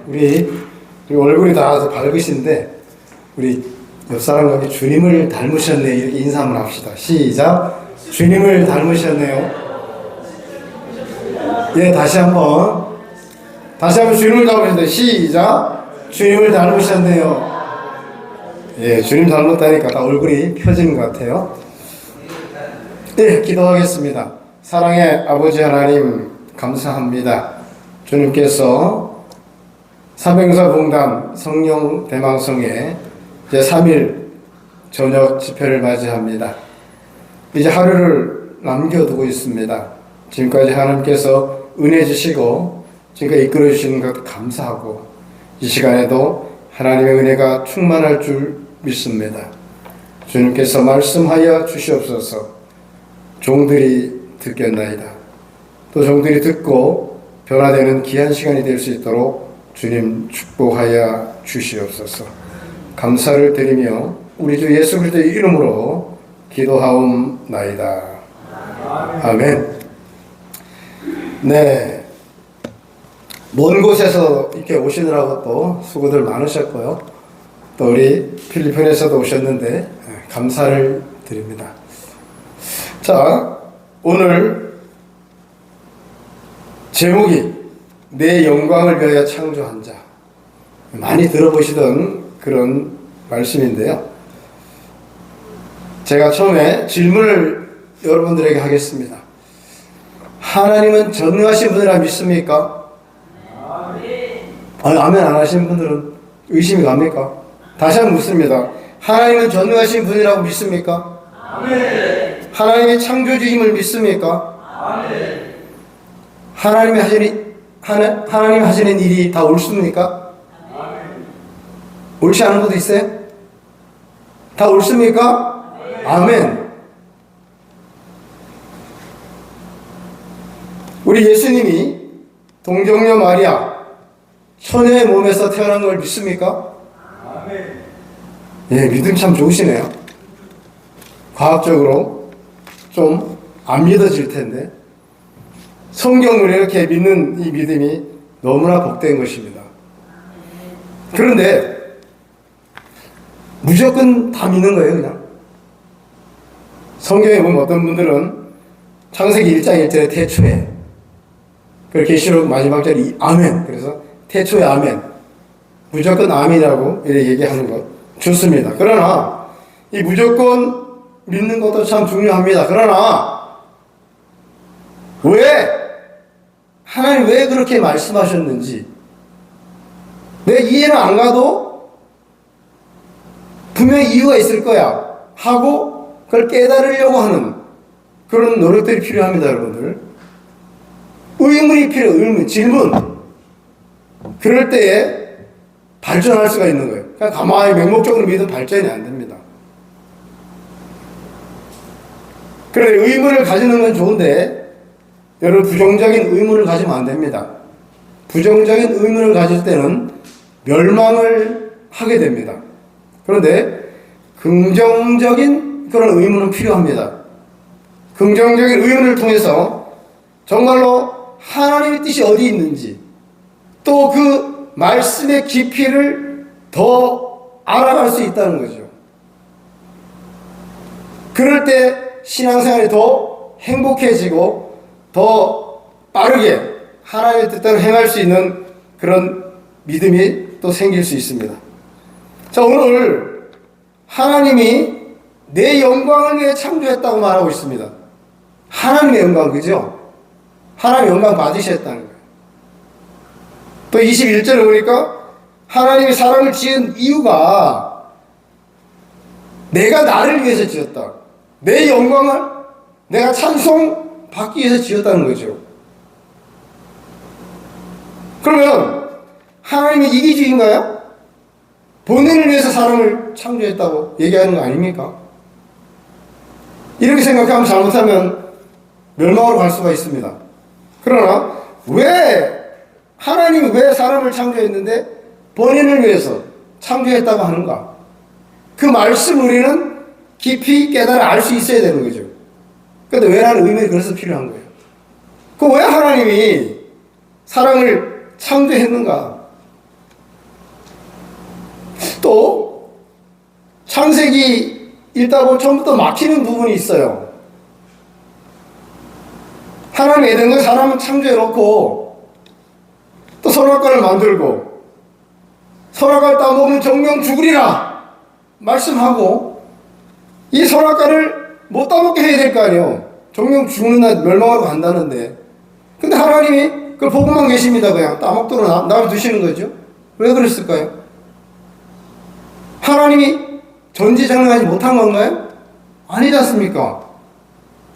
우리 얼굴이 다 밝으신데 우리 옆 사람과 주님을 닮으셨네 이렇게 인사 한번 합시다. 시작. 주님을 닮으셨네요. 예, 다시 한번 주님을 닮으셨네요. 시작. 주님을 닮으셨네요. 예, 주님 닮았다니까 다 얼굴이 펴지는 것 같아요. 예, 기도하겠습니다. 사랑의 아버지 하나님 감사합니다. 주님께서 사명사봉단 성령 대망성회 제3일 저녁 집회를 맞이합니다. 이제 하루를 남겨두고 있습니다. 지금까지 하나님께서 은혜 주시고 지금까지 이끌어 주시는 것 감사하고 이 시간에도 하나님의 은혜가 충만할 줄 믿습니다. 주님께서 말씀하여 주시옵소서. 종들이 듣겠나이다. 또 종들이 듣고 변화되는 귀한 시간이 될 수 있도록 주님 축복하여 주시옵소서. 감사를 드리며 우리 주 예수 그리스도의 이름으로 기도하옵나이다. 아멘. 네, 먼 곳에서 이렇게 오시느라고 또 수고들 많으셨고요. 또 우리 필리핀에서도 오셨는데 감사를 드립니다. 자, 오늘 제목이 내 영광을 위하여 창조한 자. 많이 들어보시던 그런 말씀인데요. 제가 처음에 질문을 여러분들에게 하겠습니다. 하나님은 전능하신 분이라 믿습니까? 아멘 안 하시는 분들은 의심이 갑니까? 다시 한번 묻습니다. 하나님은 전능하신 분이라고 믿습니까? 아멘. 하나님의 창조주임을 믿습니까? 아멘. 하나님이 하시는 일이 다 옳습니까? 아멘. 옳지 않은 것도 있어요? 다 옳습니까? 아멘. 우리 예수님이 동정녀 마리아 처녀의 몸에서 태어난 걸 믿습니까? 아멘. 예, 믿음 참 좋으시네요. 과학적으로 좀 안 믿어질 텐데 성경을 이렇게 믿는 이 믿음이 너무나 복된 것입니다. 그런데 무조건 다 믿는 거예요, 그냥. 성경에 보면 어떤 분들은 창세기 1장 1절에 태초에, 그리고 계시록 마지막 절이 아멘. 그래서 태초에 아멘. 무조건 아멘이라고 이렇게 얘기하는 것 좋습니다. 그러나 이 무조건 믿는 것도 참 중요합니다. 그러나 하나님 왜 그렇게 말씀하셨는지 내 이해는 안 가도 분명히 이유가 있을 거야 하고 그걸 깨달으려고 하는 그런 노력들이 필요합니다, 여러분들. 의문이 필요해요. 의문, 질문. 그럴 때에 발전할 수가 있는 거예요. 그냥 가만히 맹목적으로 믿으면 발전이 안 됩니다. 그런데 의문을 가지는 건 좋은데 여러분 부정적인 의문을 가지면 안 됩니다. 부정적인 의문을 가질 때는 멸망을 하게 됩니다. 그런데 긍정적인 그런 의문은 필요합니다. 긍정적인 의문을 통해서 정말로 하나님의 뜻이 어디 있는지 또 그 말씀의 깊이를 더 알아갈 수 있다는 거죠. 그럴 때 신앙생활이 더 행복해지고 더 빠르게 하나님의 뜻대로 행할 수 있는 그런 믿음이 또 생길 수 있습니다. 자, 오늘 하나님이 내 영광을 위해 창조했다고 말하고 있습니다. 하나님의 영광, 그죠? 하나님의 영광 받으셨다는 거예요. 또 21절에 보니까 하나님이 사람을 지은 이유가 내가 나를 위해서 지었다. 내 영광을 내가 찬송 받기 위해서 지었다는 거죠. 그러면 하나님이 이기주의인가요? 본인을 위해서 사람을 창조했다고 얘기하는 거 아닙니까? 이렇게 생각하면 잘못하면 멸망으로 갈 수가 있습니다. 그러나 하나님이 왜 사람을 창조했는데 본인을 위해서 창조했다고 하는가? 그 말씀 우리는 깊이 깨달아 알 수 있어야 되는 거죠. 그런데 왜라는 의문이 그래서 필요한 거예요. 왜 하나님이 사람을 창조했는가? 또 창세기 읽다 보면 처음부터 막히는 부분이 있어요. 하나님 에덴에 사람을 창조해 놓고 또 선악과를 만들고 선악과를 따먹으면 정령 죽으리라 말씀하고 이 선악과를 못 따먹게 해야 될 거 아니에요. 정령 죽는 날 멸망하고 간다는데, 근데 하나님이 그걸 보고만 계십니다. 그냥 따먹도록 놔두시는 거죠. 왜 그랬을까요? 하나님이 전지전능하지 못한 건가요? 아니지 않습니까?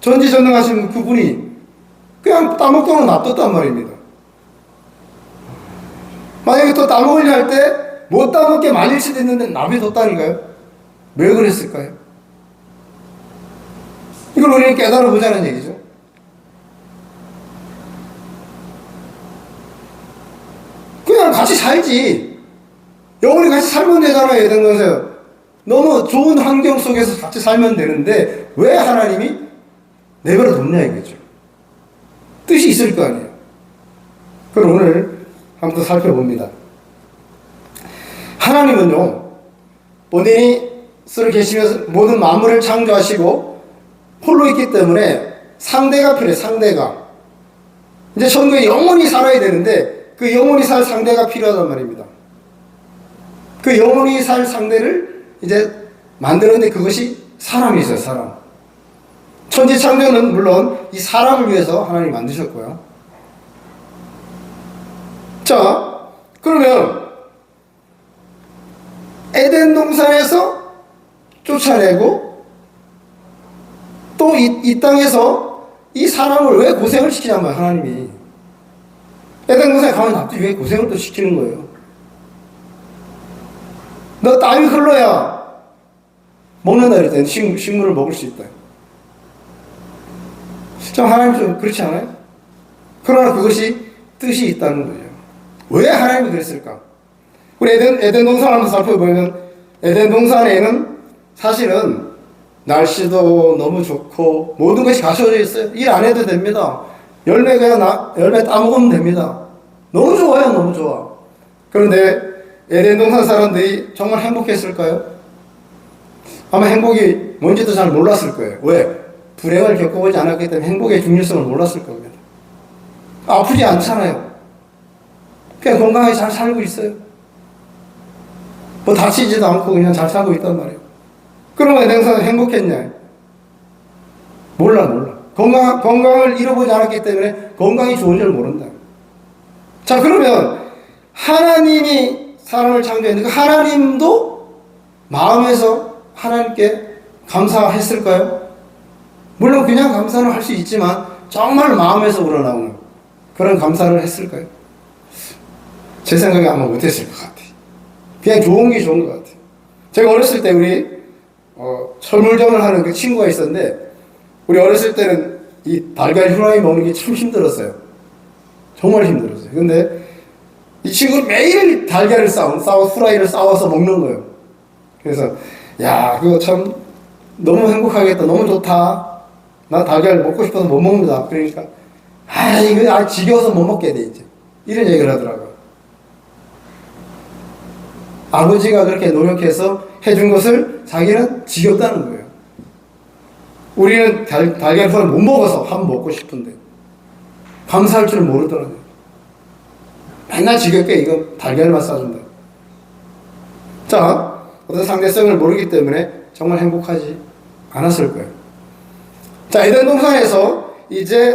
전지전능하신 그분이 그냥 따먹도록 놔뒀단 말입니다. 만약에 또 따먹으려 할 때 못 따먹게 말릴 수도 있는데 놔둬뒀다니까요? 왜 그랬을까요? 이걸 우리는 깨달아 보자는 얘기죠. 그냥 같이 살지. 영원히 같이 살면 되잖아요. 에덴 동산에서. 너무 좋은 환경 속에서 같이 살면 되는데 왜 하나님이 내버려 뒀냐 이거죠. 뜻이 있을 거 아니에요. 그럼 오늘 한번 더 살펴봅니다. 하나님은요, 본인이 스스로 계시면서 모든 만물을 창조하시고 홀로 있기 때문에 상대가 필요해요. 상대가. 이제 천국에 영원히 살아야 되는데 그 영원히 살 상대가 필요하단 말입니다. 그 영원히 살 상대를 이제 만드는데 그것이 사람이 있어요. 사람. 천지창조는 물론 이 사람을 위해서 하나님이 만드셨고요. 자, 그러면 에덴 동산에서 쫓아내고 또 이 땅에서 이 사람을 왜 고생을 시키냔 말이에요. 하나님이. 에덴 동산에 가면 납두지 왜 고생을 또 시키는 거예요. 너 땀이 흘러야 먹는다 그랬더니 식물을 먹을 수 있다. 참 하나님 좀 그렇지 않아요? 그러나 그것이 뜻이 있다는 거예요. 왜 하나님이 그랬을까? 우리 에덴 동산을 한번 살펴보면 에덴 동산에는 사실은 날씨도 너무 좋고 모든 것이 갖춰져 있어요. 일 안 해도 됩니다. 열매 따먹으면 됩니다. 너무 좋아요. 너무 좋아. 그런데 에덴 동산 사람들이 정말 행복했을까요? 아마 행복이 뭔지도 잘 몰랐을 거예요. 왜? 불행을 겪어보지 않았기 때문에 행복의 중요성을 몰랐을 겁니다. 아프지 않잖아요. 그냥 건강하게 잘 살고 있어요. 뭐 다치지도 않고 그냥 잘 살고 있단 말이에요. 그러면 에덴 동산은 행복했냐? 몰라. 건강을 잃어보지 않았기 때문에 건강이 좋은 줄 모른다. 자, 그러면 하나님이 사람을 창조했는데 하나님도 마음에서 하나님께 감사했을까요? 물론 그냥 감사는 할 수 있지만 정말 마음에서 우러나오는 그런 감사를 했을까요? 제 생각에 아마 못했을 것 같아요. 그냥 좋은 게 좋은 것 같아요. 제가 어렸을 때 우리 철물점을 하는 그 친구가 있었는데 우리 어렸을 때는 이 달걀 후라이 먹는 게 참 힘들었어요. 정말 힘들었어요. 근데 이 친구는 매일 달걀을 후라이를 싸워서 먹는 거예요. 그래서 야, 그거 참 너무 행복하겠다. 너무 좋다. 난 달걀 먹고 싶어서 못 먹는다. 그러니까 이거 지겨워서 못 먹게 돼 이제. 이런 얘기를 하더라고요. 아버지가 그렇게 노력해서 해준 것을 자기는 지겹다는 거예요. 우리는 달걀 후라이 못 먹어서 한번 먹고 싶은데 감사할 줄 모르더라고요. 맨날 지겹게 이거 달걀만 싸준다. 자, 어떤 상대성을 모르기 때문에 정말 행복하지 않았을 거예요. 자, 에덴 동산에서 이제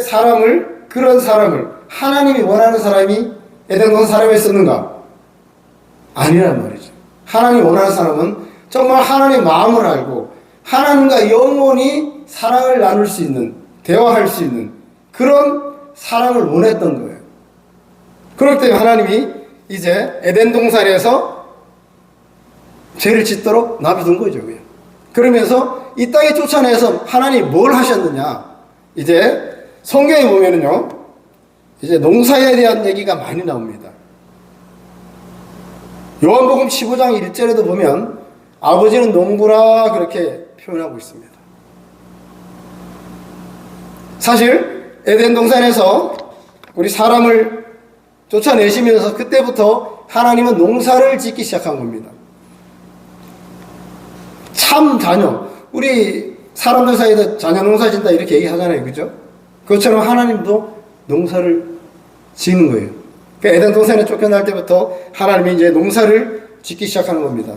그런 사람을 하나님이 원하는 사람이 에덴 동산 사람에 썼는가? 아니란 말이죠. 하나님이 원하는 사람은 정말 하나님의 마음을 알고 하나님과 영원히 사랑을 나눌 수 있는, 대화할 수 있는 그런 사람을 원했던 거예요. 그렇기 때문에 하나님이 이제 에덴 동산에서 죄를 짓도록 놔둔 거죠. 그냥. 그러면서 이 땅에 쫓아내서 하나님이 뭘 하셨느냐. 이제 성경에 보면은요, 이제 농사에 대한 얘기가 많이 나옵니다. 요한복음 15장 1절에도 보면 아버지는 농부라 그렇게 표현하고 있습니다. 사실 에덴 동산에서 우리 사람을 쫓아내시면서 그때부터 하나님은 농사를 짓기 시작한 겁니다. 참 자녀. 우리 사람들 사이에서 자녀 농사 짓다 이렇게 얘기하잖아요. 그죠? 그것처럼 하나님도 농사를 지는 거예요. 그러니까 에덴 동산에 쫓겨날 때부터 하나님이 이제 농사를 짓기 시작하는 겁니다.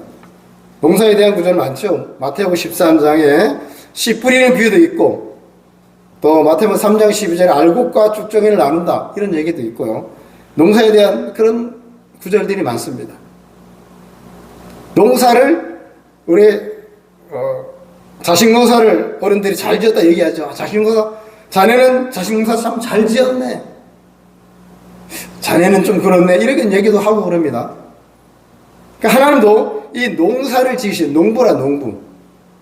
농사에 대한 구절 많죠. 마태복음 13장에 씨 뿌리는 비유도 있고, 또 마태복음 3장 12절에 알곡과 쭉정이를 나눈다 이런 얘기도 있고요. 농사에 대한 그런 구절들이 많습니다. 농사를 우리 자식 농사를 어른들이 잘 지었다 얘기하죠. 자식 농사, 자네는 자식 농사 참 잘 지었네. 자네는 좀 그렇네. 이렇게 얘기도 하고 그럽니다. 그러니까 하나님도 이 농사를 지으신 농부라 농부.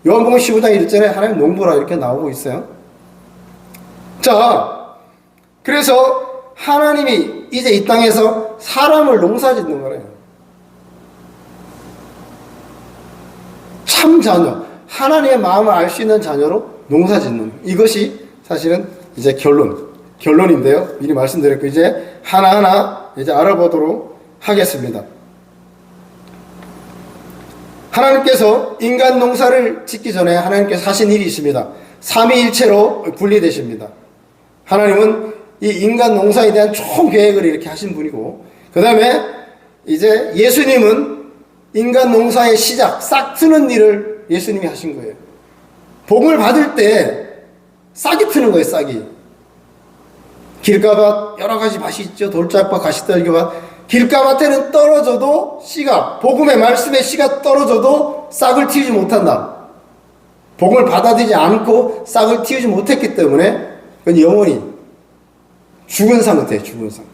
요한복음 15장 1절에 하나님 농부라 이렇게 나오고 있어요. 자, 그래서 하나님이 이제 이 땅에서 사람을 농사 짓는 거래요. 참 자녀, 하나님의 마음을 알 수 있는 자녀로 농사 짓는, 이것이 사실은 이제 결론인데요. 미리 말씀드렸고 이제 하나하나 이제 알아보도록 하겠습니다. 하나님께서 인간 농사를 짓기 전에 하나님께서 하신 일이 있습니다. 삼위일체로 분리되십니다. 하나님은 이 인간 농사에 대한 총 계획을 이렇게 하신 분이고, 그 다음에 이제 예수님은 인간 농사의 시작, 싹 트는 일을 예수님이 하신 거예요. 복을 받을 때 싹이 트는 거예요, 싹이. 길가밭 여러 가지 밭이 있죠. 돌짝밭, 가시떨기밭. 길가밭에는 떨어져도 씨가, 복음의 말씀의 씨가 떨어져도 싹을 틔우지 못한다. 복음을 받아들이지 않고 싹을 틔우지 못했기 때문에 그건 영원히 죽은 상태예요. 죽은 상태.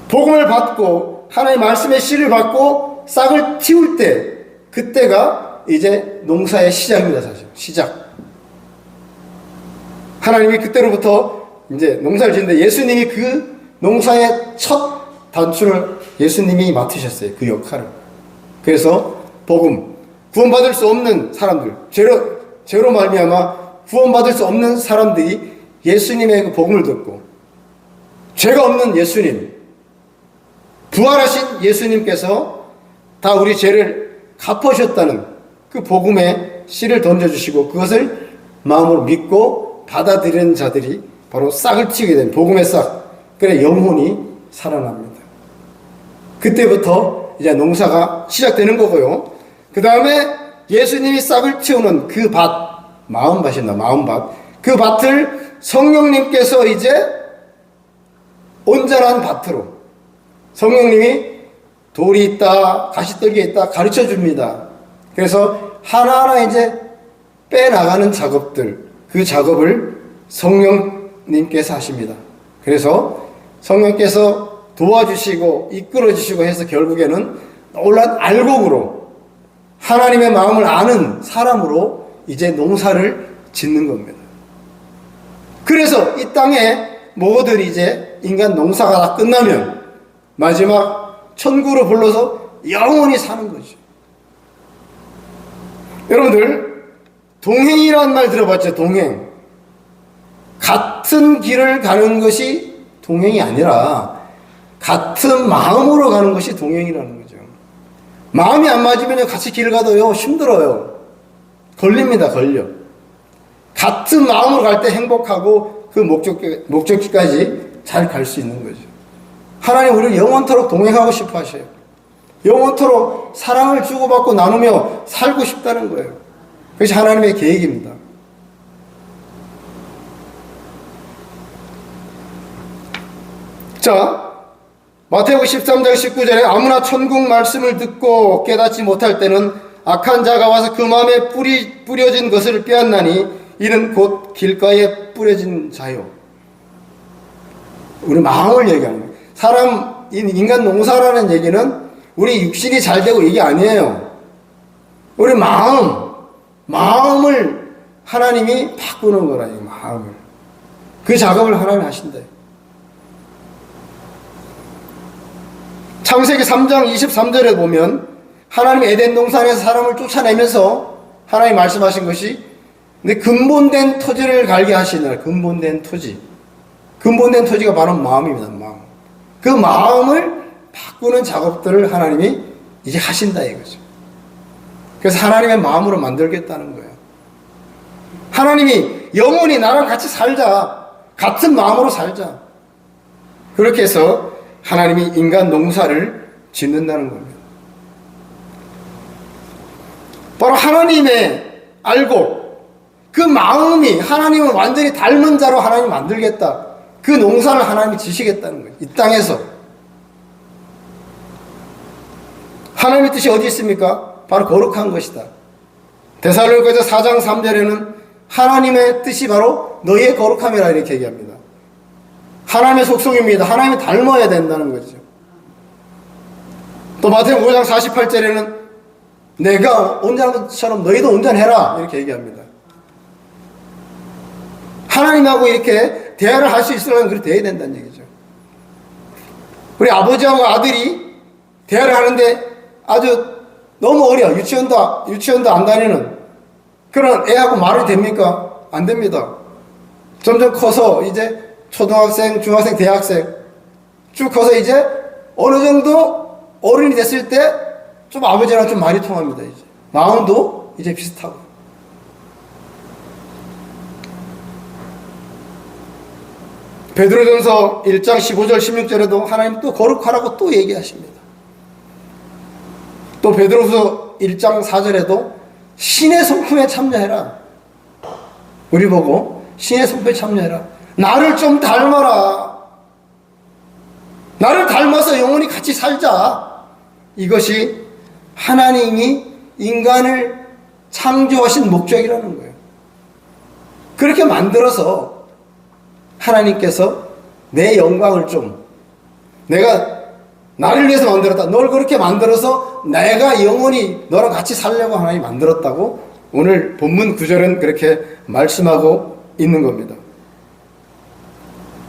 복음을 받고 하나님의 말씀의 씨를 받고 싹을 틔울 때, 그때가 이제 농사의 시작입니다. 사실 시작. 하나님이 그때로부터 이제 농사를 짓는데 예수님이 그 농사의 첫 단추를 예수님이 맡으셨어요. 그 역할을. 그래서 복음, 구원받을 수 없는 사람들, 죄로 말미암아 구원받을 수 없는 사람들이 예수님의 그 복음을 듣고, 죄가 없는 예수님, 부활하신 예수님께서 다 우리 죄를 갚으셨다는 그 복음의 씨를 던져주시고, 그것을 마음으로 믿고 받아들이는 자들이 바로 싹을 틔우게 된 복음의 싹, 그래 영혼이 살아납니다. 그때부터 이제 농사가 시작되는 거고요. 그 다음에 예수님이 싹을 틔우는 그 밭, 마음밭입니다. 마음밭. 그 밭을 성령님께서 이제 온전한 밭으로, 성령님이 돌이 있다, 가시떨기 있다 가르쳐 줍니다. 그래서 하나하나 이제 빼나가는 작업들, 그 작업을 성령님께서 하십니다. 그래서 성령께서 도와주시고 이끌어주시고 해서 결국에는 놀라운 알곡으로, 하나님의 마음을 아는 사람으로 이제 농사를 짓는 겁니다. 그래서 이 땅에 모든 이제 인간 농사가 다 끝나면 마지막 천국으로 불러서 영원히 사는 거죠. 여러분들, 동행이라는 말 들어봤죠? 동행. 같은 길을 가는 것이 동행이 아니라 같은 마음으로 가는 것이 동행이라는 거죠. 마음이 안 맞으면 같이 길을 가도요 힘들어요. 걸립니다. 걸려. 같은 마음으로 갈 때 행복하고 그 목적지까지 잘 갈 수 있는 거죠. 하나님 우리를 영원토록 동행하고 싶어 하셔요. 영원토록 사랑을 주고받고 나누며 살고 싶다는 거예요. 그것이 하나님의 계획입니다. 자, 마태복음 13장 19절에 아무나 천국 말씀을 듣고 깨닫지 못할 때는 악한 자가 와서 그 마음에 뿌려진 것을 빼앗나니 이는 곧 길가에 뿌려진 자요. 우리 마음을 얘기하는 거예요. 사람, 인간 농사라는 얘기는 우리 육신이 잘 되고 이게 아니에요. 우리 마음을 하나님이 바꾸는 거라, 이 마음을. 그 작업을 하나님이 하신대요. 창세기 3장 23절에 보면 하나님이 에덴 동산에서 사람을 쫓아내면서 하나님이 말씀하신 것이, 근데 근본된 토지를 갈게 하시느라, 근본된 토지. 근본된 토지가 바로 마음입니다. 마음. 그 마음을 바꾸는 작업들을 하나님이 이제 하신다 이거죠. 그래서 하나님의 마음으로 만들겠다는 거예요. 하나님이 영원히 나랑 같이 살자. 같은 마음으로 살자. 그렇게 해서 하나님이 인간 농사를 짓는다는 겁니다. 바로 하나님의 알고 그 마음이 하나님을 완전히 닮은 자로 하나님 만들겠다. 그 농사를 하나님이 지시겠다는 거예요. 이 땅에서. 하나님의 뜻이 어디 있습니까? 바로 거룩한 것이다. 데살로니가서 4장 3절에는 하나님의 뜻이 바로 너희의 거룩함이라 이렇게 얘기합니다. 하나님의 속성입니다. 하나님이 닮아야 된다는 거죠. 또 마태복음 5장 48절에는 내가 온전한 것처럼 너희도 온전해라 이렇게 얘기합니다. 하나님하고 이렇게 대화를 할 수 있으려면 그렇게 돼야 된다는 얘기죠. 우리 아버지하고 아들이 대화를 하는데 아주 너무 어려. 유치원도 안 다니는 그런 애하고 말이 됩니까? 안 됩니다. 점점 커서 이제 초등학생, 중학생, 대학생 쭉 커서 이제 어느 정도 어른이 됐을 때 좀 아버지랑 좀 말이 통합니다. 이제 마음도 이제 비슷하고. 베드로전서 1장 15절 16절에도 하나님 또 거룩하라고 또 얘기하십니다. 또 베드로서 1장 4절에도 신의 성품에 참여해라. 우리 보고 신의 성품에 참여해라. 나를 좀 닮아라. 나를 닮아서 영원히 같이 살자. 이것이 하나님이 인간을 창조하신 목적이라는 거예요. 그렇게 만들어서 하나님께서 내 영광을 좀 내가 나를 위해서 만들었다. 널 그렇게 만들어서 내가 영원히 너랑 같이 살려고 하나님이 만들었다고 오늘 본문 구절은 그렇게 말씀하고 있는 겁니다.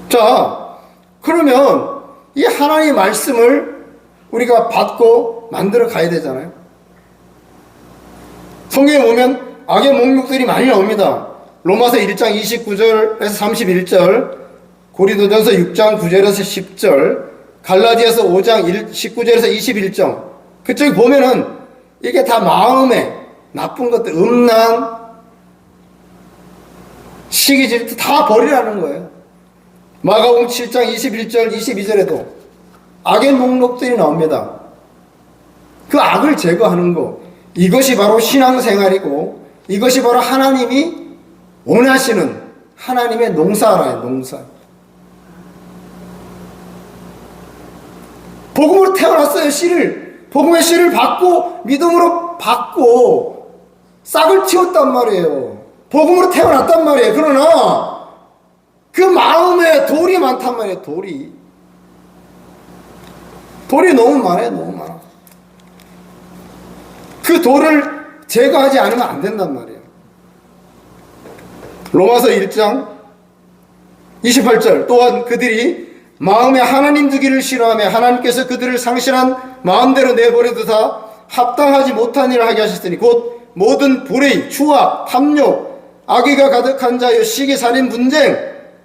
자, 그러면 이 하나님의 말씀을 우리가 받고 만들어 가야 되잖아요. 성경에 보면 악의 목록들이 많이 나옵니다. 로마서 1장 29절에서 31절, 고린도전서 6장 9절에서 10절, 갈라디아서 5장 19절에서 21절. 그쪽에 보면은 이게 다 마음에 나쁜 것들, 음란, 시기 질투 다 버리라는 거예요. 마가복음 7장 21절 22절에도 악의 목록들이 나옵니다. 그 악을 제거하는 것, 이것이 바로 신앙생활이고 이것이 바로 하나님이 원하시는 하나님의 농사라요. 농사. 복음으로 태어났어요. 씨를. 복음의 씨를 받고 믿음으로 받고 싹을 틔웠단 말이에요. 복음으로 태어났단 말이에요. 그러나 그 마음에 돌이 많단 말이에요. 돌이 너무 많아요. 너무 많아. 그 돌을 제거하지 않으면 안 된단 말이에요. 로마서 1장 28절 또한 그들이 마음에 하나님 두기를 싫어하며 하나님께서 그들을 상실한 마음대로 내버려두사 합당하지 못한 일을 하게 하셨으니 곧 모든 불의, 추악, 탐욕, 악의가 가득한 자요, 시기, 살인, 분쟁,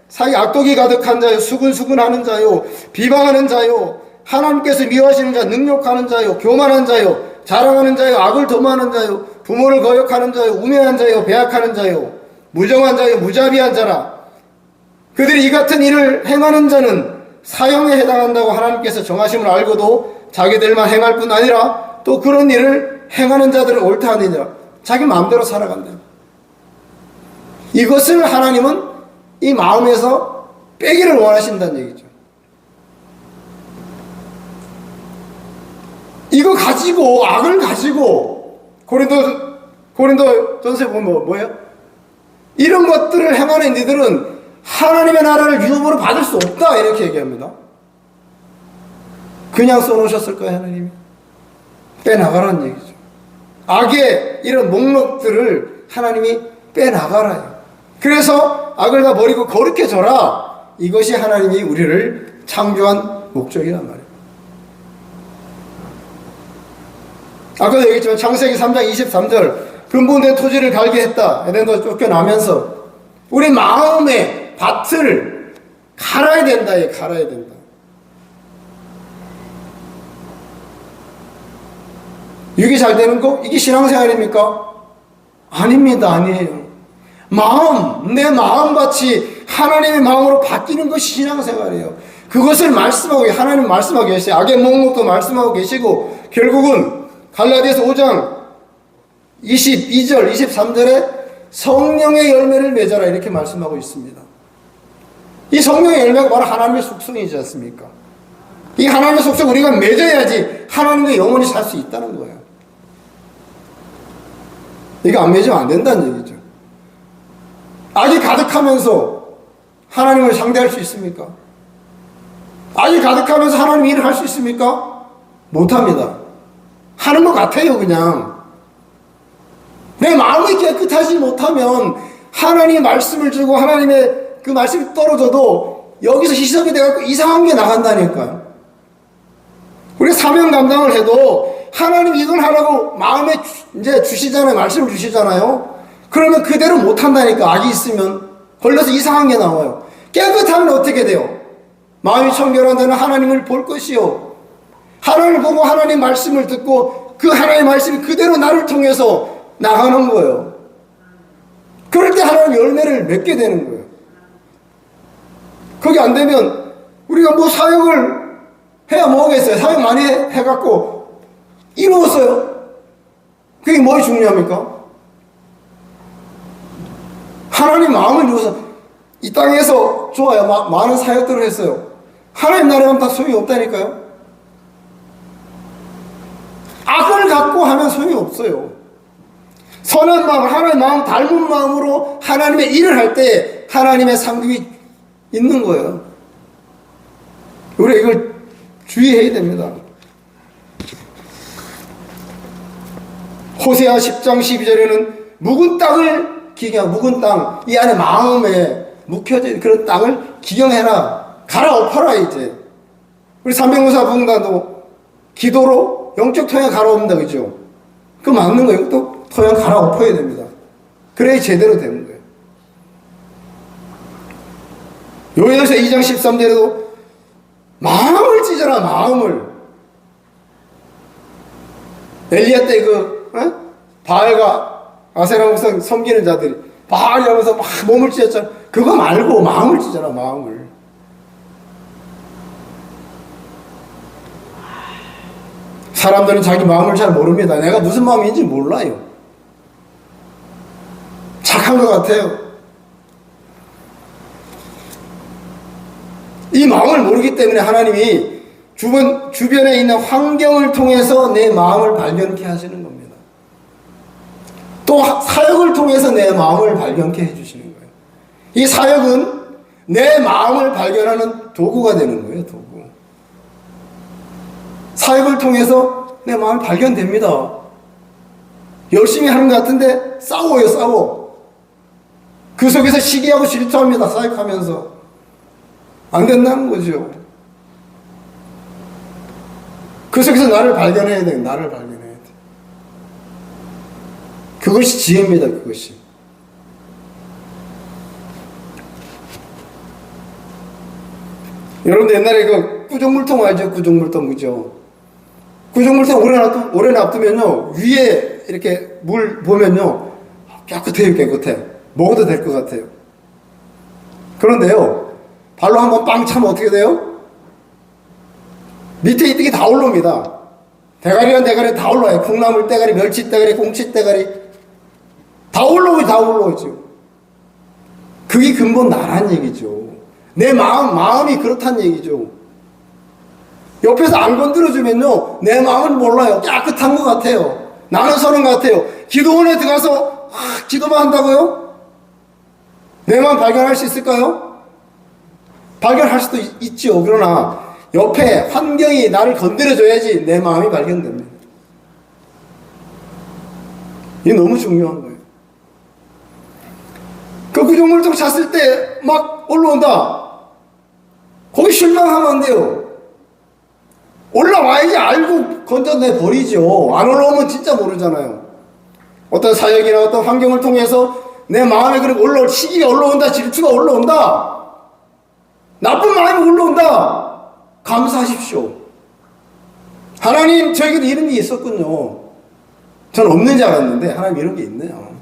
사기, 악독이 가득한 자요, 수근수근하는 자요, 비방하는 자요, 하나님께서 미워하시는 자, 능욕하는 자요, 교만한 자요, 자랑하는 자요, 악을 도모하는 자요, 부모를 거역하는 자요, 우매한 자요, 배악하는 자요, 무정한 자요, 무자비한 자라. 그들이 이 같은 일을 행하는 자는 사형에 해당한다고 하나님께서 정하심을 알고도 자기들만 행할 뿐 아니라 또 그런 일을 행하는 자들을 옳다 하느니라. 자기 마음대로 살아간다. 이것을 하나님은 이 마음에서 빼기를 원하신다는 얘기죠. 이거 가지고 악을 가지고 고린도전서에 보면 뭐예요? 이런 것들을 행하는 이들은 하나님의 나라를 유업으로 받을 수 없다 이렇게 얘기합니다. 그냥 써놓으셨을까요? 하나님이 빼나가라는 얘기죠. 악의 이런 목록들을 하나님이 빼나가라요. 그래서 악을 다 버리고 거룩해져라. 이것이 하나님이 우리를 창조한 목적이란 말이에요. 아까도 얘기했지만 창세기 3장 23절 근본된 토지를 갈게 했다. 에덴도 쫓겨나면서 우리 마음의 밭을 갈아야 된다. 갈아야 된다. 이게 잘 되는 거? 이게 신앙생활입니까? 아닙니다. 아니에요. 내 마음같이 하나님의 마음으로 바뀌는 것이 신앙생활이에요. 그것을 말씀하고, 하나님 말씀하고 계세요. 악의 목록도 말씀하고 계시고, 결국은 갈라디아서 5장 22절, 23절에 성령의 열매를 맺어라 이렇게 말씀하고 있습니다. 이 성령의 열매가 바로 하나님의 속성이지 않습니까? 이 하나님의 속성 우리가 맺어야지 하나님과 영원히 살 수 있다는 거예요. 이거 안 맺으면 안 된다는 얘기죠. 악이 가득하면서 하나님을 상대할 수 있습니까? 악이 가득하면서 하나님 일을 할 수 있습니까? 못합니다. 하는 것 같아요, 그냥. 내 마음이 깨끗하지 못하면 하나님의 말씀을 주고 하나님의 그 말씀이 떨어져도 여기서 희석이 돼갖고 이상한 게 나간다니까요. 우리가 사명 감당을 해도 하나님 이걸 하라고 마음에 이제 주시잖아요. 말씀을 주시잖아요. 그러면 그대로 못한다니까. 악이 있으면 걸려서 이상한 게 나와요. 깨끗하면 어떻게 돼요? 마음이 청결한다는 하나님을 볼 것이요. 하나님을 보고 하나님 말씀을 듣고 그 하나님의 말씀이 그대로 나를 통해서 나가는 거예요. 그럴 때 하나님 열매를 맺게 되는 거예요. 그게 안 되면 우리가 뭐 사역을 해야 뭐겠어요? 사역 많이 해갖고 이루었어요. 그게 뭐가 중요합니까? 하나님 마음을 이루어서 이 땅에서 좋아요. 많은 사역들을 했어요. 하나님 나라는 다 소용이 없다니까요. 악을 갖고 하면 소용이 없어요. 선한 마음, 하나님의 마음 닮은 마음으로 하나님의 일을 할 때 하나님의 상급이 있는 거예요. 우리가 이걸 주의해야 됩니다. 호세아 10장 12절에는 묵은 땅을 묵은 땅, 이 안에 마음에 묵혀진 그런 땅을 기경해라. 갈아엎어라 이제. 우리 삼백무사 부흥단도 기도로 영적 토양 갈아엎는다 그죠? 그거 맞는 거예요. 또 토양 갈아엎어야 됩니다. 그래야 제대로 되는 거예요. 요엘서 2장 13절에도 마음을 찢어라 마음을. 엘리야 때 바알과 아세라 목상 섬기는 자들이 바알이 하면서 막 몸을 찢었잖아. 그거 말고 마음을 찢어라 마음을. 사람들은 자기 마음을 잘 모릅니다. 내가 무슨 마음인지 몰라요. 착한 것 같아요. 이 마음을 모르기 때문에 하나님이 주변에 있는 환경을 통해서 내 마음을 발견케 하시는 겁니다. 또 사역을 통해서 내 마음을 발견케 해주시는 거예요. 이 사역은 내 마음을 발견하는 도구가 되는 거예요. 도구. 사역을 통해서 내 마음이 발견됩니다. 열심히 하는 것 같은데 싸워요. 싸워. 그 속에서 시기하고 질투합니다. 사역하면서. 안 된다는 거죠. 그 속에서 나를 발견해야 돼. 나를 발견해야 돼. 그것이 지혜입니다. 그것이. 여러분들 옛날에 그 구정물통 알죠? 구정물통 그죠? 구정물통 오래 놔두면요 위에 이렇게 물 보면요 깨끗해요. 깨끗해. 먹어도 될 것 같아요. 그런데요 발로 한번 빵 차면 어떻게 돼요? 밑에 있던 게 다 올라옵니다. 대가리랑 대가리 다 올라와요. 콩나물 대가리, 멸치 대가리, 공치 대가리 다 올라오죠. 다 올라오죠. 그게 근본 나란 얘기죠. 내 마음이 그렇단 얘기죠. 옆에서 안 건드려주면요 내 마음은 몰라요. 깨끗한 것 같아요. 나는 서는 것 같아요. 기도원에 들어가서 기도만 한다고요? 내 마음 발견할 수 있을까요? 발견할 수도 있죠. 그러나 옆에 환경이 나를 건드려줘야지 내 마음이 발견됩니다. 이게 너무 중요한 거예요. 그 구정물통 찼을 때 막 올라온다. 거기 실망하면 안 돼요. 올라와야지 알고 건져내 버리죠. 안 올라오면 진짜 모르잖아요. 어떤 사역이나 어떤 환경을 통해서 내 마음에 그렇게 올라올 시기가 올라온다. 질투가 올라온다. 나쁜 마음이 올라온다. 감사하십시오. 하나님 저에게도 이런 게 있었군요. 전 없는 줄 알았는데 하나님 이런 게 있네요.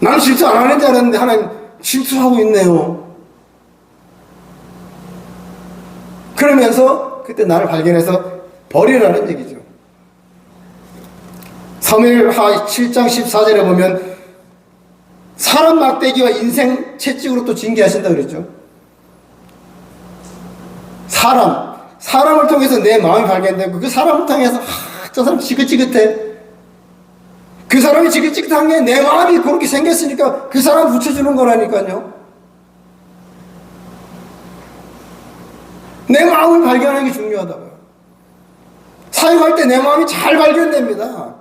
나는 질투 안 하는 줄 알았는데 하나님 질투하고 있네요. 그러면서 그때 나를 발견해서 버리라는 얘기죠. 사무엘하 7장 14절에 보면 사람 막대기와 인생 채찍으로 또 징계하신다 그랬죠. 사람을 통해서 내 마음이 발견되고 그 사람을 통해서 저 사람 지긋지긋해. 그 사람이 지긋지긋한 게 내 마음이 그렇게 생겼으니까 그 사람 붙여주는 거라니까요. 내 마음을 발견하는 게 중요하다고요. 사역할 때 내 마음이 잘 발견됩니다.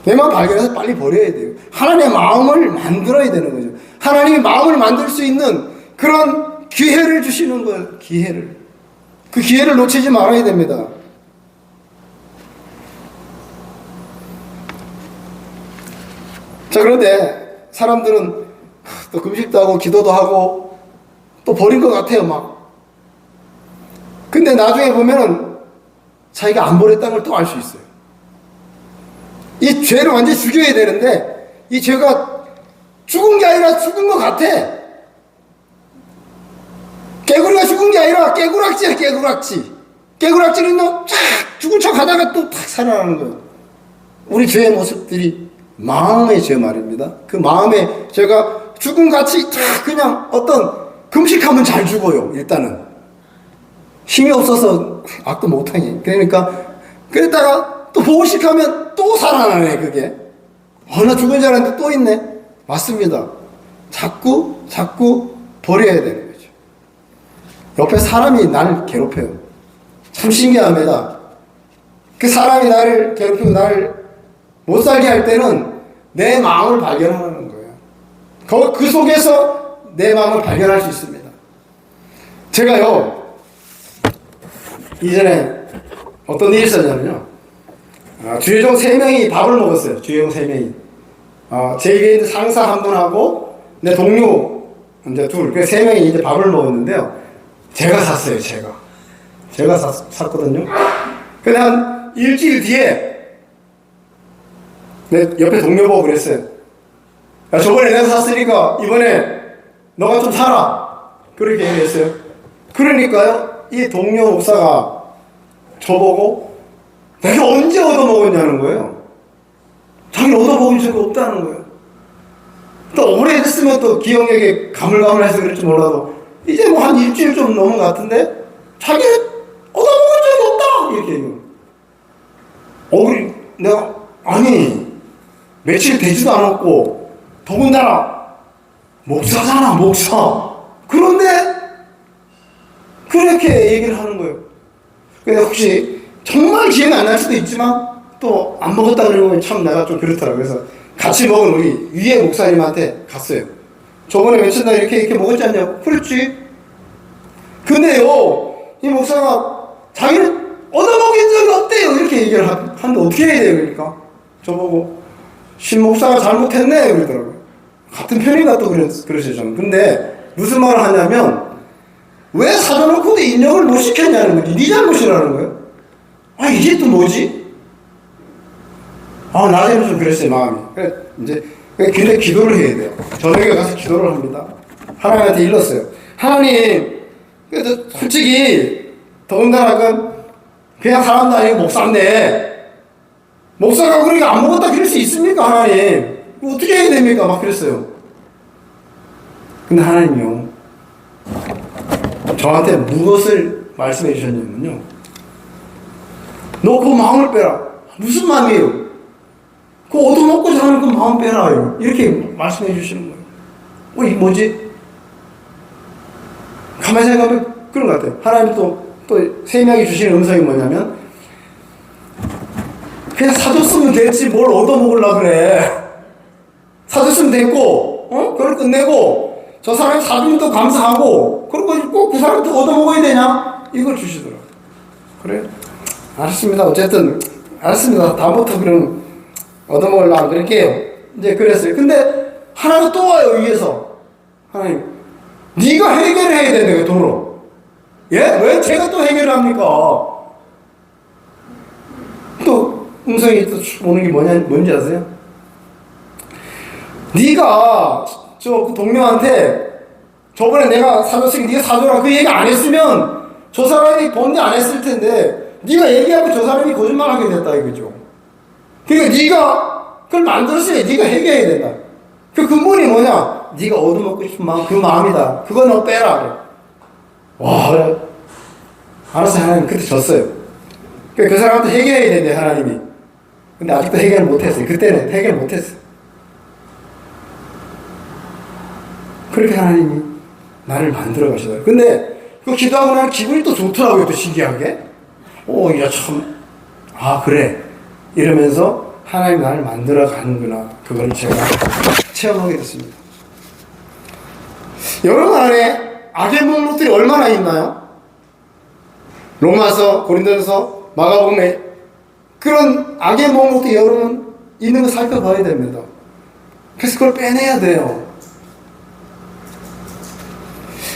내 마음 발견해서 빨리 버려야 돼요. 하나님의 마음을 만들어야 되는 거죠. 하나님이 마음을 만들 수 있는 그런 기회를 주시는 거예요. 기회를. 그 기회를 놓치지 말아야 됩니다. 자, 그런데 사람들은 또 금식도 하고 기도도 하고 또 버린 것 같아요, 막. 근데 나중에 보면은 자기가 안 버렸다는 걸 또 알 수 있어요. 이 죄를 완전히 죽여야 되는데 이 죄가 죽은 게 아니라 죽은 것 같아. 개구리가 죽은 게 아니라 깨구락지야, 깨구락지. 깨구락지는 쫙 죽은 척 하다가 또 탁 살아나는 거예요. 우리 죄의 모습들이 마음의 죄 말입니다. 그 마음의 죄가 죽음같이 탁 그냥 어떤 금식하면 잘 죽어요. 일단은 힘이 없어서 악도 못하니. 그러니까 그랬다가 또 보식하면 또 살아나네. 그게 나 죽은 줄 알았는데 또 있네. 맞습니다. 자꾸 버려야 되는 거죠. 옆에 사람이 나를 괴롭혀요. 참 신기합니다. 그 사람이 나를 괴롭히고 나를 못 살게 할 때는 내 마음을 발견하는 거예요. 그 속에서 내 마음을 발견할 수 있습니다. 제가요, 이전에 어떤 일이 있었냐면요. 주의종 3명이 밥을 먹었어요. 주의종 3명이. 제 위에 있는 상사 한 분하고 내 동료 이제 둘, 그 3명이 이제 밥을 먹었는데요. 제가 샀어요, 제가 샀거든요. 근데 한 일주일 뒤에 내 옆에 동료 보고 그랬어요. 야, 저번에 내가 샀으니까 이번에 너가 좀 사라. 그렇게 얘기했어요. 그러니까요, 이 동료 목사가 저보고 내가 언제 얻어먹었냐는 거예요. 자기는 얻어먹은 적이 없다는 거예요. 또 오래됐으면 또 기억력이 가물가물해서 그럴지 몰라도 이제 뭐 한 일주일 좀 넘은 것 같은데 자기는 얻어먹은 적이 없다 이렇게 얘기해요. 내가 아니 며칠 되지도 않았고 더군다나 목사잖아, 목사. 그런데 그렇게 얘기를 하는 거예요. 근데 혹시 정말 기억이 안 날 수도 있지만 또 안 먹었다 그러면 참 내가 좀 그렇더라고요. 그래서 같이 먹은 우리 위에 목사님한테 갔어요. 저번에 며칠 날 이렇게 먹었지 않냐고. 그랬지. 근데요, 이 목사가 자기는 얻어먹인 적이 없대요. 이렇게 얘기를 하는데 어떻게 해야 돼요? 그러니까 저보고 신 목사가 잘못했네 그러더라고요. 같은 편이다 또 그러시죠. 저는. 근데 무슨 말을 하냐면 왜 사줘놓고 인정을 못 시켰냐는 거지. 네 잘못이라는 거예요. 이게 또 뭐지? 낮에는 좀 그랬어요, 마음이. 그래, 이제, 근데 기도를 해야 돼요. 저녁에 가서 기도를 합니다. 하나님한테 일렀어요. 하나님, 그래도 솔직히, 더군다나 그냥 사람도 아니고 목사인데, 목사가 그러니까 안 먹었다 그럴 수 있습니까, 하나님? 어떻게 해야 됩니까? 막 그랬어요. 근데 하나님이요, 저한테 무엇을 말씀해 주셨냐면요. 너 그 마음을 빼라. 무슨 마음이에요? 그 얻어먹고자 하는 그 마음 빼라. 이렇게 말씀해 주시는 거예요. 이게 뭐지? 가만히 생각하면 그런 것 같아요. 하나님 또 3명이 주시는 음성이 뭐냐면 그냥 사줬으면 됐지 뭘 얻어먹으려고 그래. 사줬으면 됐고 그걸 끝내고 저 사람이 사주면 또 감사하고 그리고 꼭 그 사람이 또 얻어먹어야 되냐? 이걸 주시더라고요. 그래요? 알았습니다. 어쨌든 알았습니다. 다음부터 그럼 얻어먹으려고 안 그럴게요. 이제 그랬어요. 근데 하나가 또 와요. 위에서 하나님 네가 해결을 해야 되는데 왜 도로? 예? 왜 제가 또 해결을 합니까? 음성이 또 오는 게 뭔지 아세요? 네가 그 동료한테 저번에 내가 사줬으니 네가 사줘라 그 얘기 안 했으면 저 사람이 번뇌 안 했을 텐데 네가 얘기하고 저 사람이 거짓말하게 됐다 이거죠. 그러니까 네가 그걸 만들었으니 네가 해결해야 된다. 그 근본이 뭐냐? 네가 얻어먹고 싶은 마음, 그 마음이다. 그거 너 빼라. 그래. 와, 그래. 알았어, 하나님. 그때 졌어요. 그 사람한테 해결해야 된대, 하나님이. 근데 아직도 해결을 못했어요. 그때는 해결 못했어요. 그렇게 하나님이 나를 만들어 가시더라고요. 근데 그 기도하고 나면 기분이 또 좋더라고요. 또 신기하게. 야, 참. 그래. 이러면서 하나님 나를 만들어 가는구나. 그걸 제가 체험하게 됐습니다. 여러분 안에 악의 목록들이 얼마나 있나요? 로마서, 고린도서, 마가복음에 그런 악의 목록들이 여러분 있는 거 살펴봐야 됩니다. 그래서 그걸 빼내야 돼요.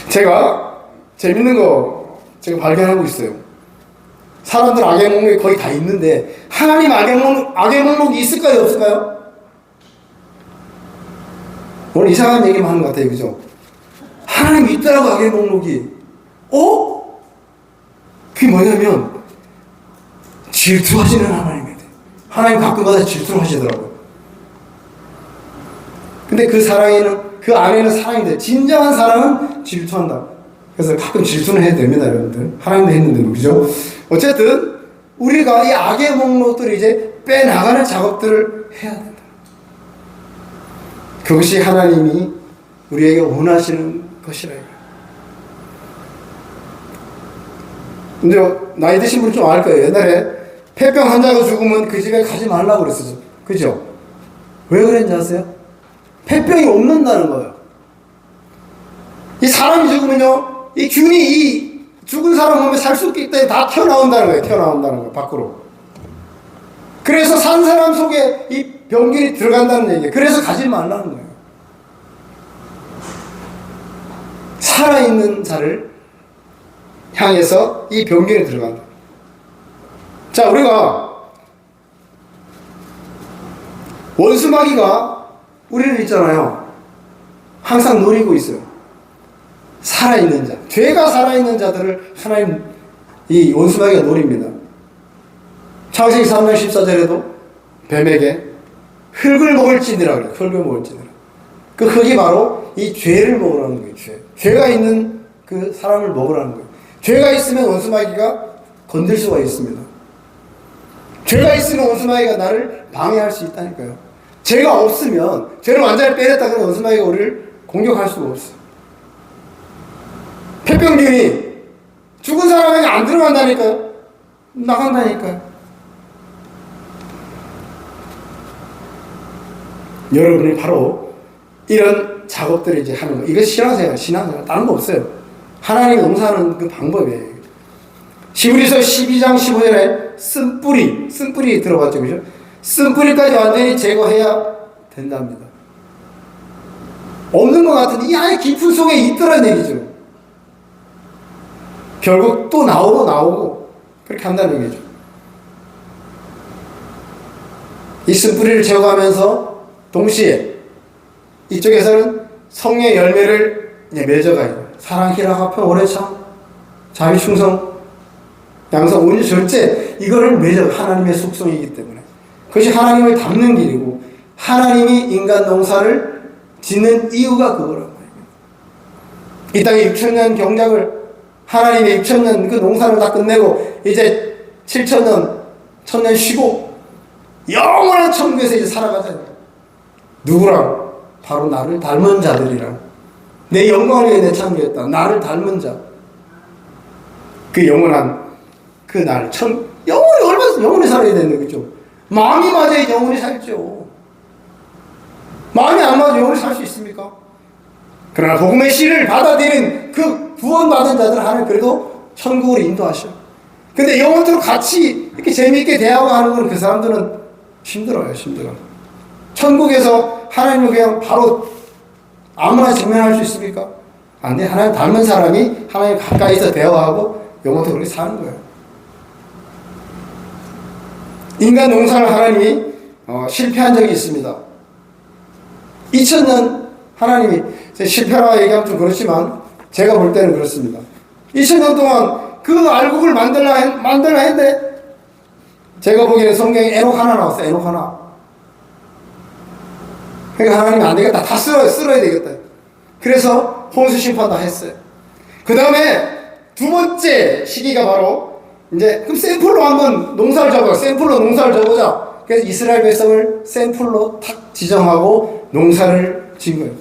제가 재밌는 거 제가 발견하고 있어요. 사람들 악의 목록이 거의 다 있는데 하나님 악의 목록이 있을까요? 없을까요? 오늘 이상한 얘기만 하는 것 같아요. 그죠? 하나님 있더라고 악의 목록이. 그게 뭐냐면 질투하시는 하나님이에요. 하나님 가끔가다 질투를 하시더라고요. 근데 그 사랑에는 그 안에는 사랑이 돼. 진정한 사랑은 질투한다. 그래서 가끔 질투는 해야 됩니다, 여러분들. 하나님도 했는데, 그죠? 어쨌든 우리가 이 악의 목록들을 이제 빼나가는 작업들을 해야 된다. 그것이 하나님이 우리에게 원하시는 것이라. 근데 나이 드신 분 좀 알 거예요. 옛날에 폐병 환자가 죽으면 그 집에 가지 말라고 그랬었죠. 그죠? 왜 그랬는지 아세요? 폐병이 옮는다는 거예요. 이 사람이 죽으면요, 이 균이 이 죽은 사람 몸에 살 수 있기 때문에 다 튀어나온다는 거예요. 튀어나온다는 거예요. 밖으로. 그래서 산 사람 속에 이 병균이 들어간다는 얘기예요. 그래서 가지 말라는 거예요. 살아있는 자를 향해서 이 병균이 들어간다. 자, 우리가 원수마귀가 우리를 있잖아요. 항상 노리고 있어요. 살아있는 자. 죄가 살아있는 자들을 하나님, 이 원수마귀가 노립니다. 창세기 3장 14절에도 뱀에게 흙을 먹을지니라 그래요. 흙을 먹을지니라. 그 흙이 바로 이 죄를 먹으라는 거예요. 죄가 있는 그 사람을 먹으라는 거예요. 죄가 있으면 원수마귀가 건들 수가 있습니다. 죄가 있으면 원수마귀가 나를 방해할 수 있다니까요. 죄가 없으면, 죄를 완전히 빼냈다 그러면 원수마귀가 우리를 공격할 수가 없어요. 폐병균이 죽은 사람에게 안 들어간다니까요. 나간다니까요. 여러분이 바로 이런 작업들을 이제 하는 거예요. 이거 신앙생활. 다른 거 없어요. 하나님이 농사하는 그 방법이에요. 히브리서 12장 15절에 쓴뿌리 들어봤죠, 그죠? 쓴뿌리까지 완전히 제거해야 된답니다. 없는 것 같은데 이 안에 깊은 속에 있더라는 얘기죠. 결국 또 나오고 그렇게 한다는 얘기죠. 이 쓴뿌리를 제거하면서 동시에 이쪽에서는 성령의 열매를 맺어가요. 사랑, 희락, 화평, 오래참, 자비, 충성, 양성, 온유, 절제, 이거를 맺어. 하나님의 속성이기 때문에. 그것이 하나님을 닮는 길이고 하나님이 인간 농사를 짓는 이유가 그거란 말이에요. 이 땅에 6천년 경작을 하나님의 6천년 그 농사를 다 끝내고 이제 7천년, 1000년 쉬고 영원한 천국에서 이제 살아가잖아요. 누구랑? 바로 나를 닮은 자들이랑. 내 영광을 위해 내 창조했다. 나를 닮은 자. 그 영원한 그 날, 영원히 살아야 되는 거죠. 마음이 맞아야 영원히 살죠. 마음이 안 맞아 영원히 살 수 있습니까? 그러나 복음의 씨를 받아들인 그 구원받은 자들 하나님 그래도 천국으로 인도하셔. 근데 영혼들로 같이 이렇게 재미있게 대하고 하는 건 그 사람들은 힘들어요. 천국에서 하나님을 그냥 바로 아무나 직면할 수 있습니까? 안 돼. 하나님 닮은 사람이 하나님 가까이서 대화하고 영혼도 그렇게 사는 거예요. 인간 농사를 하나님이 실패한 적이 있습니다. 2000년 하나님이 실패라 얘기하면 좀 그렇지만 제가 볼 때는 그렇습니다. 2000년 동안 그 알곡을 만들라 했는데 제가 보기에는 성경에 에녹 하나 나왔어요. 에녹 하나. 그러니까 하나님이 안 되겠다. 다 쓸어야 되겠다. 그래서 홍수 심판 다 했어요. 그 다음에 두 번째 시기가 바로 이제 그럼 샘플로 한번 농사를 접어요. 샘플로 농사를 접어보자. 그래서 이스라엘 백성을 샘플로 탁 지정하고 농사를 지은 거예요.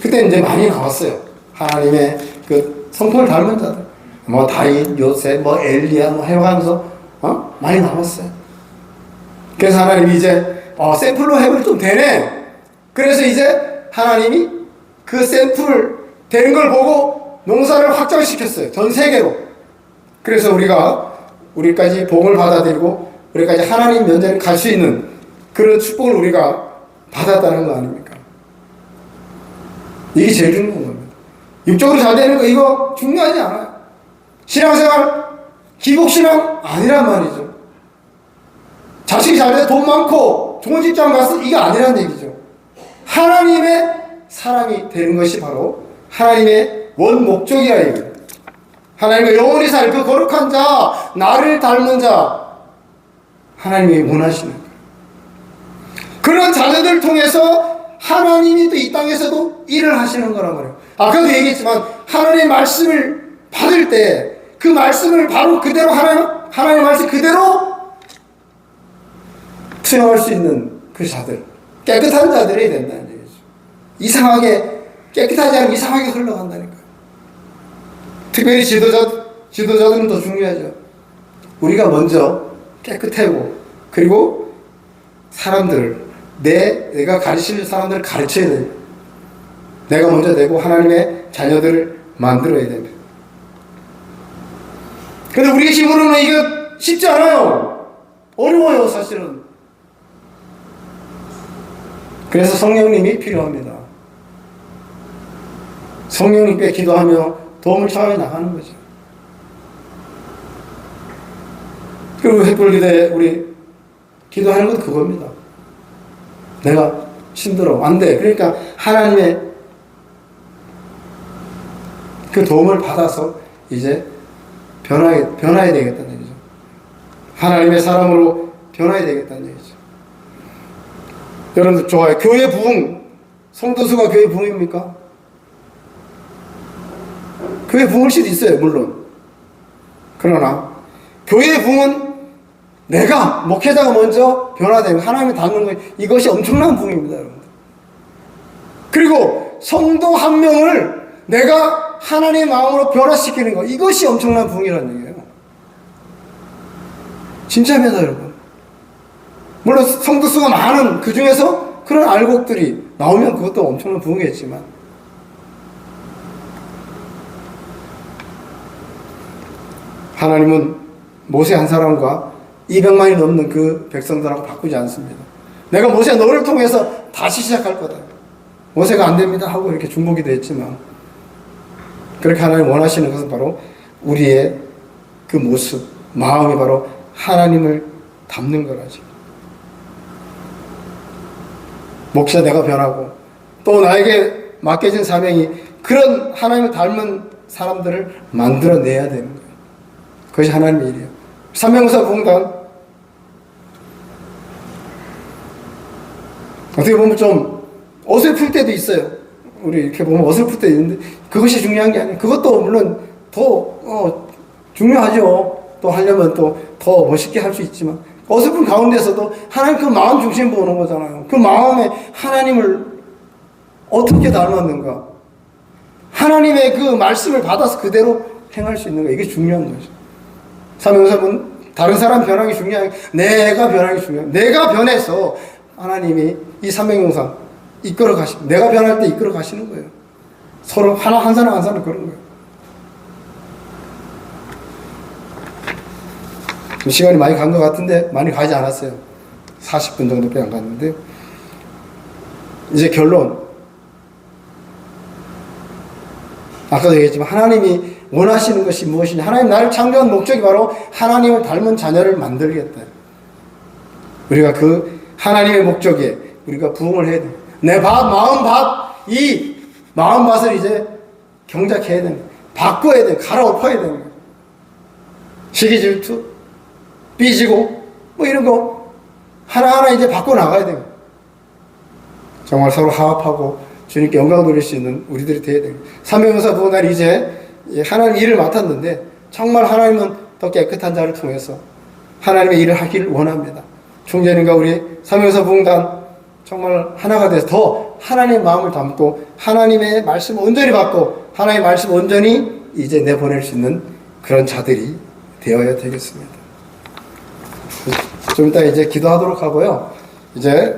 그때 이제 많이 나왔어요. 하나님의 그 성품을 닮은 자들. 뭐 다윗, 요셉, 뭐 엘리야, 뭐 해가면서 많이 나왔어요. 그래서 하나님이 이제 샘플로 해볼 좀 되네. 그래서 이제 하나님이 그 샘플 되는 걸 보고 농사를 확장시켰어요. 전 세계로. 그래서 우리까지 복을 받아들이고 우리까지 하나님 면전에 갈 수 있는 그런 축복을 우리가 받았다는 거 아닙니까? 이게 제일 중요한 겁니다. 육적으로 잘 되는 거 이거 중요하지 않아요. 신앙생활 기복신앙 아니란 말이죠. 자식이 잘 돼서 돈 많고 좋은 직장 가서 이게 아니란 얘기죠. 하나님의 사람이 되는 것이 바로 하나님의 원 목적이라 이거예요. 하나님과 영원히 살 그 거룩한 자, 나를 닮은 자, 하나님이 원하시는 거예요. 그런 자녀들을 통해서 하나님이 또 이 땅에서도 일을 하시는 거란 말이에요. 아까도 얘기했지만 하나님의 말씀을 받을 때 그 말씀을 바로 그대로 하나님의 말씀 그대로 투영할 수 있는 그 자들, 깨끗한 자들이 된다는 얘기죠. 이상하게 깨끗하지 않으면 이상하게 흘러간다니까요. 특별히 지도자들은 더 중요하죠. 우리가 먼저 깨끗하고 그리고 사람들을 내가 가르칠 사람들을 가르쳐야 됩니다. 내가 먼저 되고 하나님의 자녀들을 만들어야 됩니다. 근데 우리의 힘으로는 이거 쉽지 않아요. 어려워요, 사실은. 그래서 성령님이 필요합니다. 성령님께 기도하며 도움을 청하며 나가는 거죠. 그리고 햇불기도에 우리 기도하는 건 그겁니다. 내가 힘들어, 안 돼. 그러니까 하나님의 그 도움을 받아서 이제 변화해야 되겠다는 얘기죠. 하나님의 사람으로 변화해야 되겠다는 얘기죠. 여러분들 좋아요. 교회 부흥. 성도수가 교회 부흥입니까? 교회 부흥일 수도 있어요, 물론. 그러나 교회 부흥은 내가 목회자가 먼저 변화되고 하나님을 닮는 것, 이것이 엄청난 부흥입니다, 여러분들. 그리고 성도 한 명을 내가 하나님의 마음으로 변화시키는 것, 이것이 엄청난 부흥이라는 얘기예요. 진짜입니다, 여러분. 물론 성도 수가 많은 그 중에서 그런 알곡들이 나오면 그것도 엄청난 부흥이겠지만, 하나님은 모세 한 사람과 200만이 넘는 그 백성들하고 바꾸지 않습니다. 내가 모세 너를 통해서 다시 시작할 거다. 모세가 안 됩니다 하고 이렇게 중보기도 했지만, 그렇게 하나님 원하시는 것은 바로 우리의 그 모습, 마음이 바로 하나님을 닮는 거라죠. 목사 내가 변하고 또 나에게 맡겨진 사명이 그런 하나님을 닮은 사람들을 만들어내야 되는 거예요. 그것이 하나님의 일이에요. 삼명사 공단 어떻게 보면 좀 어설플 때도 있어요. 우리 이렇게 보면 어설플 때 있는데 그것이 중요한 게 아니에요. 그것도 물론 더 중요하죠. 또 하려면 또 더 멋있게 할 수 있지만 어설픈 가운데서도 하나님 그 마음 중심 보는 거잖아요. 그 마음에 하나님을 어떻게 닮았는가, 하나님의 그 말씀을 받아서 그대로 행할 수 있는가, 이게 중요한 거죠. 삼명사는 다른 사람 변하기 중요한 게 내가 변하기 중요해요. 내가 변해서 하나님이 이 삼명용사 이끌어 가시고 내가 변할 때 이끌어 가시는 거예요. 서로 한 사람 그런 거예요. 시간이 많이 간 것 같은데 많이 가지 않았어요. 40분 정도밖에 안 갔는데, 이제 결론. 아까도 얘기했지만 하나님이 원하시는 것이 무엇이냐, 하나님 나를 창조한 목적이 바로 하나님을 닮은 자녀를 만들겠다. 우리가 그 하나님의 목적에 우리가 부응을 해야 돼. 내 마음밭, 이 마음밭을 이제 경작해야 되는 거야. 바꿔야 돼. 갈아엎어야 되는 거야. 시기 질투, 삐지고, 뭐 이런 거 하나하나 이제 바꿔나가야 돼요. 정말 서로 화합하고 주님께 영광 돌릴 수 있는 우리들이 되어야 돼요. 사명사 부흥날 이제 하나님 일을 맡았는데 정말 하나님은 더 깨끗한 자를 통해서 하나님의 일을 하기를 원합니다. 총재님과 우리 사명사 부흥단 정말 하나가 돼서 더 하나님의 마음을 담고 하나님의 말씀을 온전히 받고 하나님의 말씀을 온전히 이제 내보낼 수 있는 그런 자들이 되어야 되겠습니다. 좀 이따 이제 기도하도록 하고요. 이제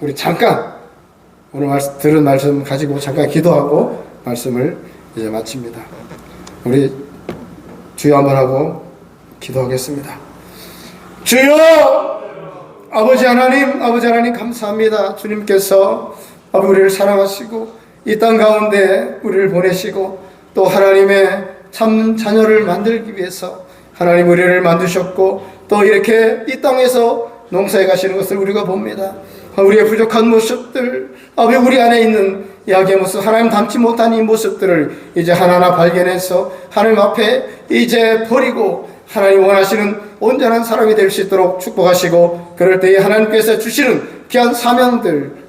우리 잠깐 오늘 들은 말씀 가지고 잠깐 기도하고 말씀을 이제 마칩니다. 우리 주여 한번 하고 기도하겠습니다. 주여! 아버지 하나님 감사합니다. 주님께서 우리를 사랑하시고 이 땅 가운데 우리를 보내시고 또 하나님의 참 자녀를 만들기 위해서 하나님 우리를 만드셨고 또 이렇게 이 땅에서 농사에 가시는 것을 우리가 봅니다. 우리의 부족한 모습들, 우리 안에 있는 약의 모습, 하나님 닮지 못한 이 모습들을 이제 하나하나 발견해서 하나님 앞에 이제 버리고 하나님 원하시는 온전한 사람이 될 수 있도록 축복하시고 그럴 때에 하나님께서 주시는 귀한 사명들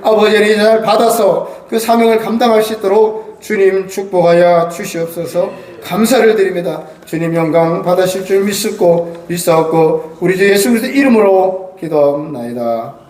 아버지를 잘 받아서 그 사명을 감당할 수 있도록 주님 축복하여 주시옵소서. 감사를 드립니다. 주님 영광 받으실 줄 믿사옵고 우리 주 예수 그리스도 이름으로 기도합나이다.